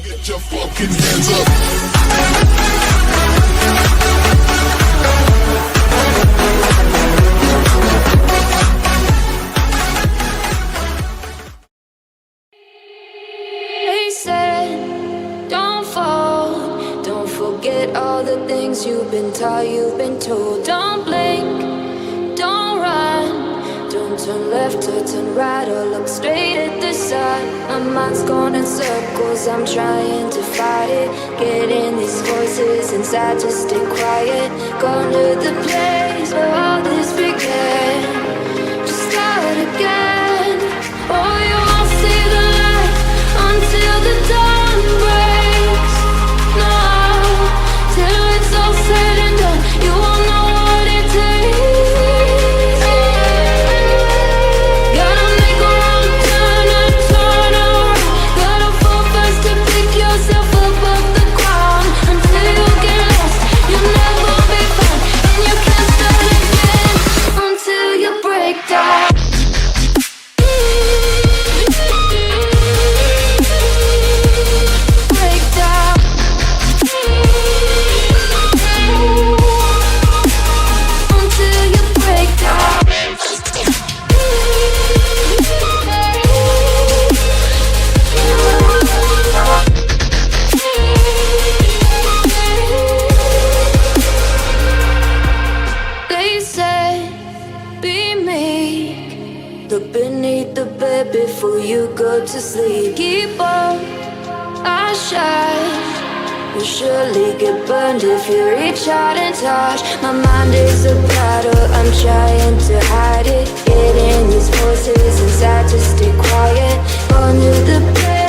Get your fucking hands up. They said, don't fall, don't forget all the things you've been taught, you've been told. Don't blink, don't run, don't turn left or turn right or look straight at the sun. My mind's going in circles, I'm trying to fight it. Getting these voices inside to stay quiet. Gone to the place where all this began. Just start again. Oh, you won't see the light until the dawn breaks. No, till it's all said and done, you won't know what it takes. Gotta make a wrong turn and turn around. Gotta fall fast to pick yourself up off the ground. Until you get lost, you'll never be found. And you can't start again until you break down. They said, be meek, look beneath the bed before you go to sleep. Keep on, I shine. You'll surely get burned if you reach out and touch. My mind is a battle, I'm trying to hide it. Getting these voices inside to stay quiet. Under the bed.